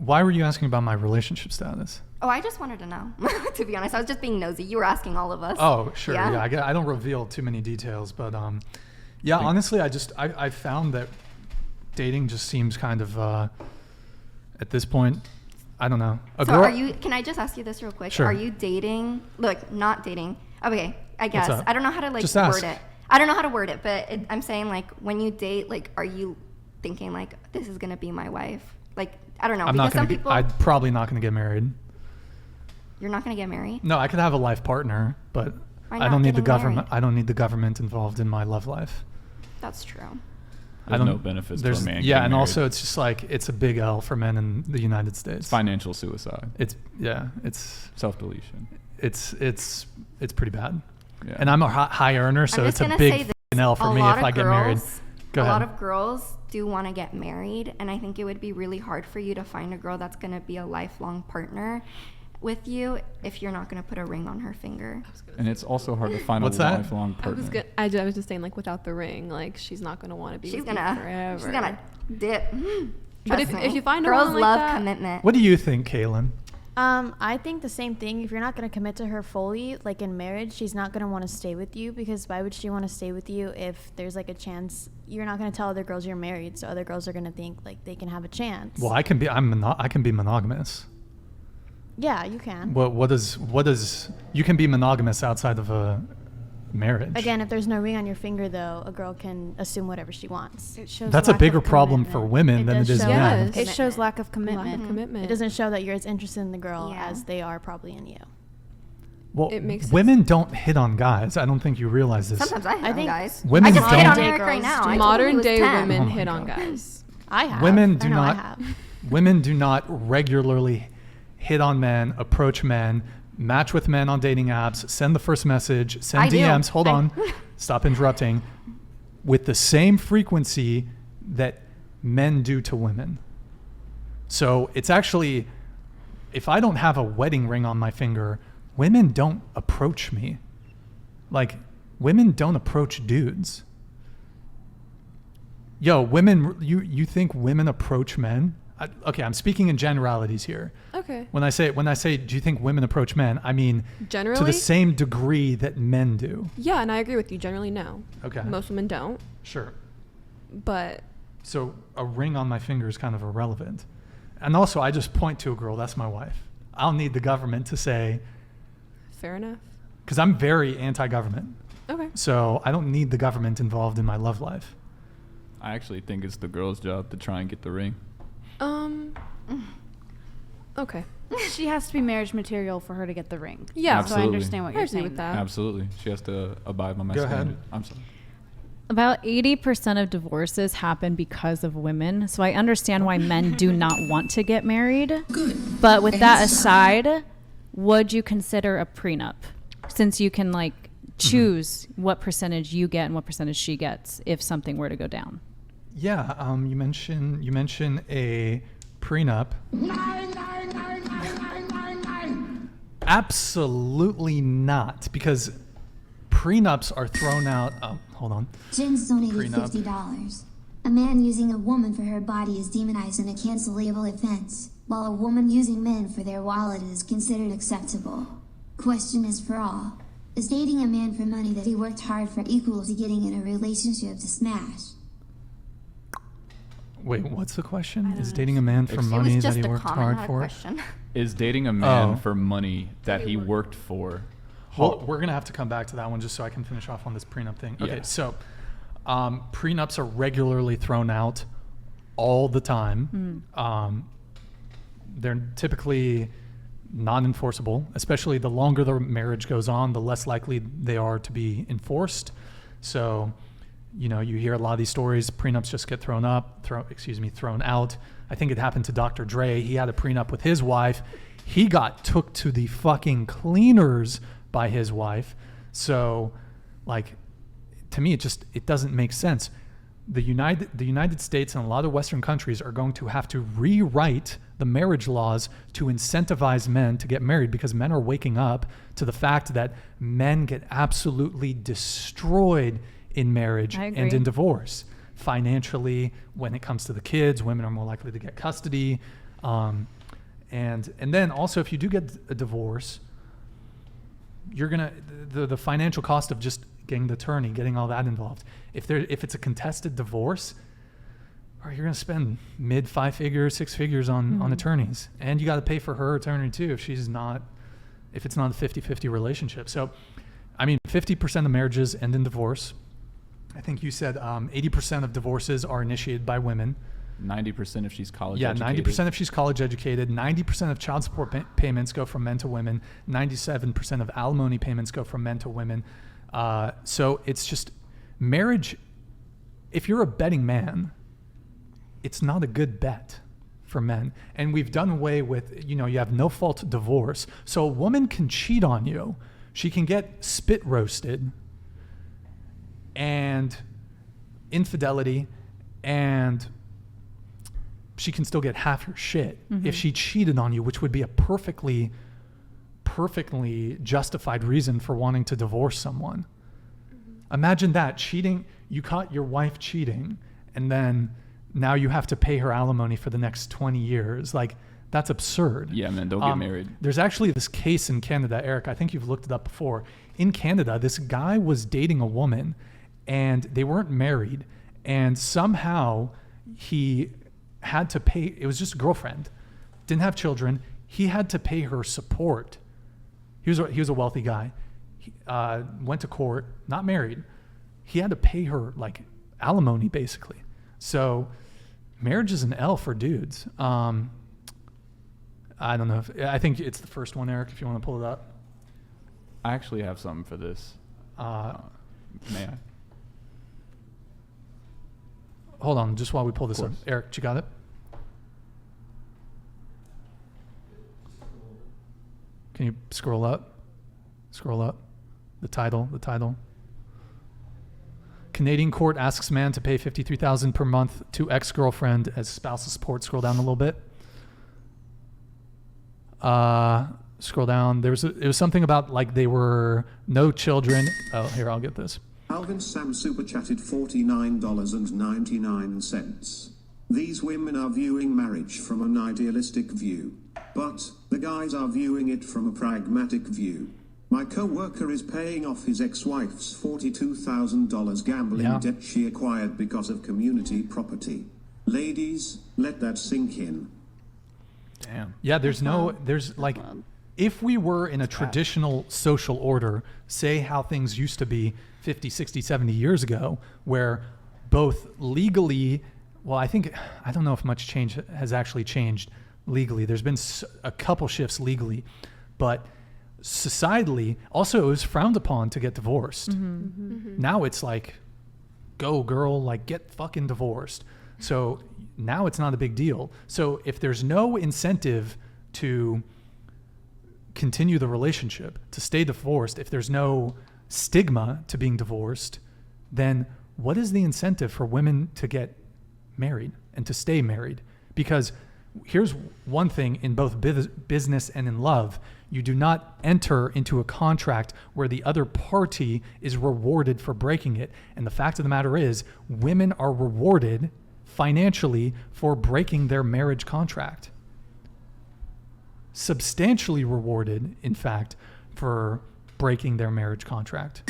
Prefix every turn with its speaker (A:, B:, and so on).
A: Why were you asking about my relationship status?
B: Oh, I just wanted to know. To be honest, I was just being nosy. You were asking all of us.
A: Oh, sure. Yeah, I don't reveal too many details, but yeah, honestly, I found that dating just seems kind of at this point, I don't know.
B: Can I just ask you this real quick?
A: Sure.
B: Are you dating? Look, not dating. Okay, I guess.
A: What's up?
B: I don't know how to
A: Just
B: word
A: ask.
B: it. I don't know how to word it, but I'm saying like when you date, like are you thinking like this is gonna be my wife? Like I don't know.
A: I'm probably not gonna get married.
B: You're not gonna get married?
A: No, I could have a life partner, but I don't need the government. I don't need the government involved in my love life.
B: That's true.
C: There's no benefits to a man.
A: Yeah, and also it's just like it's a big L for men in the United States.
C: It's financial suicide.
A: It's
C: self-deletion.
A: It's pretty bad.
C: Yeah.
A: And I'm a high earner, so it's a big L for me if I get married. Go ahead.
B: A lot of girls do want to get married, and I think it would be really hard for you to find a girl that's going to be a lifelong partner with you if you're not going to put a ring on her finger.
C: And it's also hard to find a lifelong partner.
D: I was just saying, like, without the ring, like, she's not going to want to be with you forever. She's
B: going to dip.
D: But if you find a
B: girls
D: like
B: love
D: that,
B: commitment.
A: What do you think, Kaylin?
E: I think the same thing. If you're not going to commit to her fully, like in marriage, she's not going to want to stay with you, because why would she want to stay with you if there's like a chance you're not going to tell other girls you're married, so other girls are going to think like they can have a chance.
A: Well, I can be monogamous.
E: Yeah, you can.
A: What does you can be monogamous outside of a marriage?
E: Again, if there's no ring on your finger, though, a girl can assume whatever she wants.
F: It shows
A: That's a bigger problem for women than it is men.
F: It shows lack of commitment.
E: It doesn't show that you're as interested in the girl as they are probably in you.
A: Well, women don't hit on guys. I don't think you realize this.
B: Sometimes I hit on guys.
A: Women
B: I just
A: don't.
B: hit on Eric right now.
D: Modern day
B: 10.
D: women hit on guys.
E: I have.
A: Women do not. Women do not regularly hit on men, approach men, match with men on dating apps, send the first message, send DMs. Hold on. Stop interrupting. With the same frequency that men do to women. So it's actually, if I don't have a wedding ring on my finger, women don't approach me. Like, women don't approach dudes. Yo, women, you think women approach men? Okay, I'm speaking in generalities here.
D: Okay.
A: When I say, do you think women approach men? I mean,
D: generally,
A: to the same degree that men do.
D: Yeah, and I agree with you. Generally, no.
A: Okay.
D: Most women don't.
A: Sure.
D: But.
A: So a ring on my finger is kind of irrelevant. And also, I just point to a girl, that's my wife. I don't need the government to say.
D: Fair enough.
A: Because I'm very anti-government.
D: Okay.
A: So I don't need the government involved in my love life.
C: I actually think it's the girl's job to try and get the ring.
D: Okay.
F: She has to be marriage material for her to get the ring.
D: Yeah.
C: Absolutely.
F: So I understand what you're saying
D: with that.
C: Absolutely. She has to abide by my
A: Go
C: standard.
A: ahead.
C: I'm sorry.
G: About 80% of divorces happen because of women. So I understand why men do not want to get married. Good. But with that aside, would you consider a prenup? Since you can like choose what percentage you get and what percentage she gets if something were to go down.
A: Yeah, you mentioned a prenup. Absolutely not, because prenups are thrown out. Hold on.
H: Jen's donated $50. A man using a woman for her body is demonized and a cancelable offense, while a woman using men for their wallet is considered acceptable. Question is for all. Is dating a man for money that he worked hard for equal to getting in a relationship to smash?
A: Wait, what's the question? Is dating a man for money that he worked hard for?
C: Is dating a man for money that he worked for?
A: Well, we're going to have to come back to that one just so I can finish off on this prenup thing. Okay,
C: Yeah.
A: so prenups are regularly thrown out all the time. They're typically non-enforceable, especially the longer the marriage goes on, the less likely they are to be enforced. So, you know, you hear a lot of these stories, prenups just get thrown out. I think it happened to Dr. Dre. He had a prenup with his wife. He got took to the fucking cleaners by his wife. So, like, to me, it doesn't make sense. The United States and a lot of Western countries are going to have to rewrite the marriage laws to incentivize men to get married, because men are waking up to the fact that men get absolutely destroyed in marriage and in divorce. Financially, when it comes to the kids, women are more likely to get custody. And then also, if you do get a divorce, you're gonna the financial cost of just getting the attorney, getting all that involved. If it's a contested divorce, or you're gonna spend mid 5 figures, 6 figures on attorneys, and you got to pay for her attorney too if it's not a 50-50 relationship. So, I mean, 50% of marriages end in divorce. I think you said 80% of divorces are initiated by women.
C: 90% if she's college
A: Yeah,
C: educated.
A: 90% if she's college educated. 90% of child support payments go from men to women. 97% of alimony payments go from men to women. So it's just marriage. If you're a betting man, it's not a good bet for men. And we've done away with, you have no fault divorce. So a woman can cheat on you. She can get spit roasted and infidelity, and she can still get half your shit if she cheated on you, which would be a perfectly justified reason for wanting to divorce someone. Imagine that, cheating, you caught your wife cheating, and then now you have to pay her alimony for the next 20 years. Like, that's absurd.
C: Yeah, man, don't get married.
A: There's actually this case in Canada, Eric, I think you've looked it up before. In Canada, this guy was dating a woman, and they weren't married, and somehow he had to pay, it was just a girlfriend, didn't have children, he had to pay her support. He was a wealthy guy. He went to court, not married. He had to pay her like alimony, basically. So marriage is an L for dudes. I don't know I think it's the first one, Eric, if you want to pull it up.
C: I actually have something for this. May I?
A: Hold on, just while we pull this up.
C: course.
A: Eric, you got it? Can you scroll up? Scroll up. The title. Canadian court asks man to pay $53,000 per month to ex-girlfriend as spousal support. Scroll down a little bit. Scroll down. It was something about like they were no children. Oh, here, I'll get this.
I: Alvin Sam super chatted $49.99. These women are viewing marriage from an idealistic view, but the guys are viewing it from a pragmatic view. My co-worker is paying off his ex-wife's $42,000 gambling debt she acquired because of community property. Ladies, let that sink in.
C: Damn.
A: Yeah, there's like, if we were in a traditional social order, say how things used to be 50, 60, 70 years ago, where both legally, well, I don't know if much change has actually changed legally. There's been a couple shifts legally, but societally, also it was frowned upon to get divorced. Now it's like, go girl, like get fucking divorced. So now it's not a big deal. So if there's no incentive to continue the relationship, to stay divorced, if there's no stigma to being divorced, then what is the incentive for women to get married and to stay married? Because here's one thing in both business and in love: you do not enter into a contract where the other party is rewarded for breaking it. And the fact of the matter is, women are rewarded financially for breaking their marriage contract. Substantially rewarded, in fact, for breaking their marriage contract.